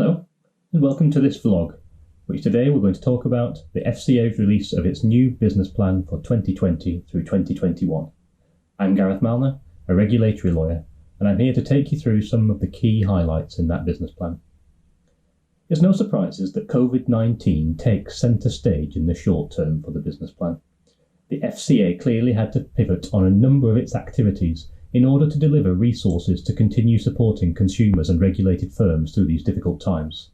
Hello, and welcome to this vlog, which today we're going to talk about the FCA's release of its new business plan for 2020 through 2021. I'm Gareth Malner, a regulatory lawyer, and I'm here to take you through some of the key highlights in that business plan. It's no surprises that COVID-19 takes centre stage in the short term for the business plan. The FCA clearly had to pivot on a number of its activities in order to deliver resources to continue supporting consumers and regulated firms through these difficult times.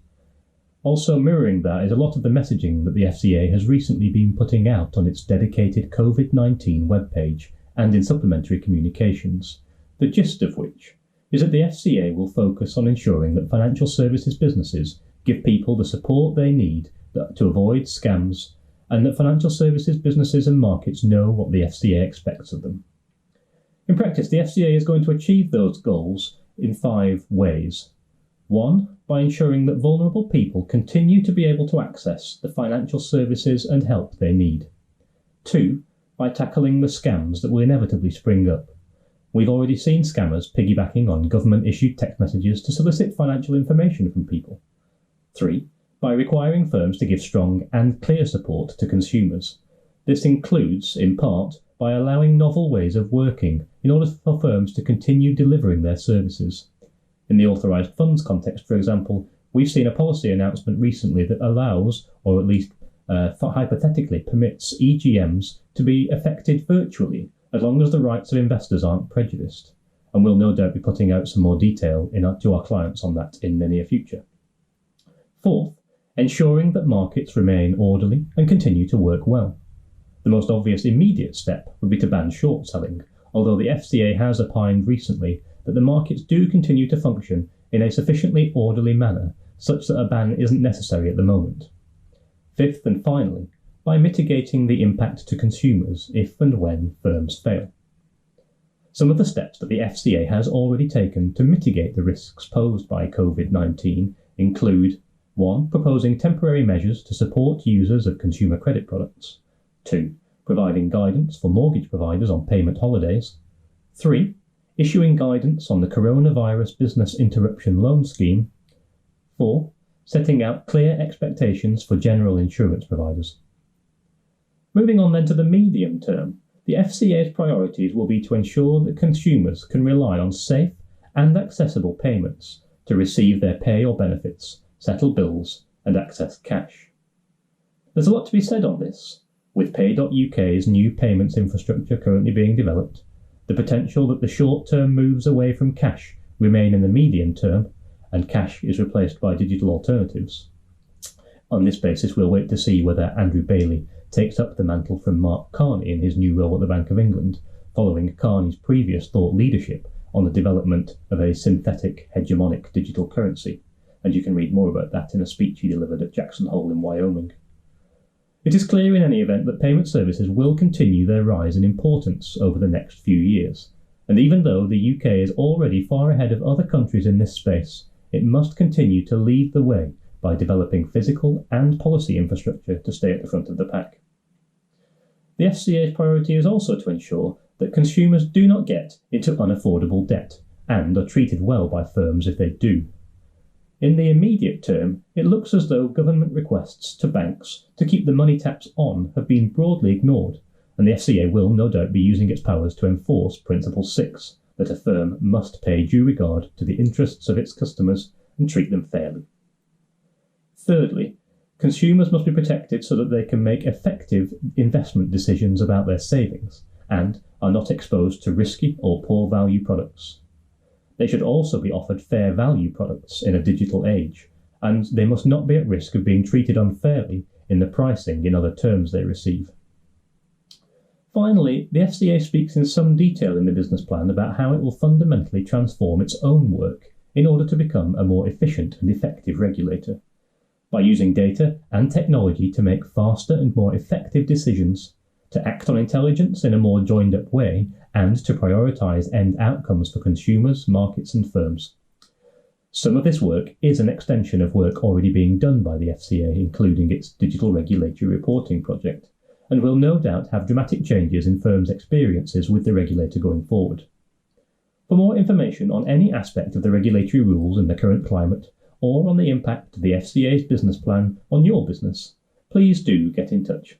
Also mirroring that is a lot of the messaging that the FCA has recently been putting out on its dedicated COVID-19 webpage and in supplementary communications, the gist of which is that the FCA will focus on ensuring that financial services businesses give people the support they need to avoid scams, and that financial services businesses and markets know what the FCA expects of them. In practice, the FCA is going to achieve those goals in 5 ways. 1. By ensuring that vulnerable people continue to be able to access the financial services and help they need. 2. By tackling the scams that will inevitably spring up. We've already seen scammers piggybacking on government-issued text messages to solicit financial information from people. 3. By requiring firms to give strong and clear support to consumers. This includes, in part, by allowing novel ways of working in order for firms to continue delivering their services. In the authorised funds context, for example, we've seen a policy announcement recently that allows, or at least hypothetically permits, EGMs to be effected virtually as long as the rights of investors aren't prejudiced. And we'll no doubt be putting out some more detail to our clients on that in the near future. 4th, ensuring that markets remain orderly and continue to work well. The most obvious immediate step would be to ban short selling, although the FCA has opined recently that the markets do continue to function in a sufficiently orderly manner such that a ban isn't necessary at the moment. 5th and finally, by mitigating the impact to consumers if and when firms fail. Some of the steps that the FCA has already taken to mitigate the risks posed by COVID-19 include 1. Proposing temporary measures to support users of consumer credit products. 2. Providing guidance for mortgage providers on payment holidays. 3. Issuing guidance on the Coronavirus Business Interruption Loan Scheme. 4. Setting out clear expectations for general insurance providers. Moving on then to the medium term, the FCA's priorities will be to ensure that consumers can rely on safe and accessible payments to receive their pay or benefits, settle bills, and access cash. There's a lot to be said on this, with Pay.UK's new payments infrastructure currently being developed, the potential that the short-term moves away from cash remain in the medium term, and cash is replaced by digital alternatives. On this basis, we'll wait to see whether Andrew Bailey takes up the mantle from Mark Carney in his new role at the Bank of England, following Carney's previous thought leadership on the development of a synthetic hegemonic digital currency. And you can read more about that in a speech he delivered at Jackson Hole in Wyoming. It is clear in any event that payment services will continue their rise in importance over the next few years, and even though the UK is already far ahead of other countries in this space, it must continue to lead the way by developing physical and policy infrastructure to stay at the front of the pack. The FCA's priority is also to ensure that consumers do not get into unaffordable debt and are treated well by firms if they do. In the immediate term, it looks as though government requests to banks to keep the money taps on have been broadly ignored, and the FCA will no doubt be using its powers to enforce Principle 6, that a firm must pay due regard to the interests of its customers and treat them fairly. Thirdly, consumers must be protected so that they can make effective investment decisions about their savings and are not exposed to risky or poor value products. They should also be offered fair value products in a digital age, and they must not be at risk of being treated unfairly in the pricing in other terms they receive. Finally, the FCA speaks in some detail in the business plan about how it will fundamentally transform its own work in order to become a more efficient and effective regulator. By using data and technology to make faster and more effective decisions, to act on intelligence in a more joined-up way, and to prioritise end outcomes for consumers, markets and firms. Some of this work is an extension of work already being done by the FCA, including its Digital Regulatory Reporting project, and will no doubt have dramatic changes in firms' experiences with the regulator going forward. For more information on any aspect of the regulatory rules in the current climate, or on the impact of the FCA's business plan on your business, please do get in touch.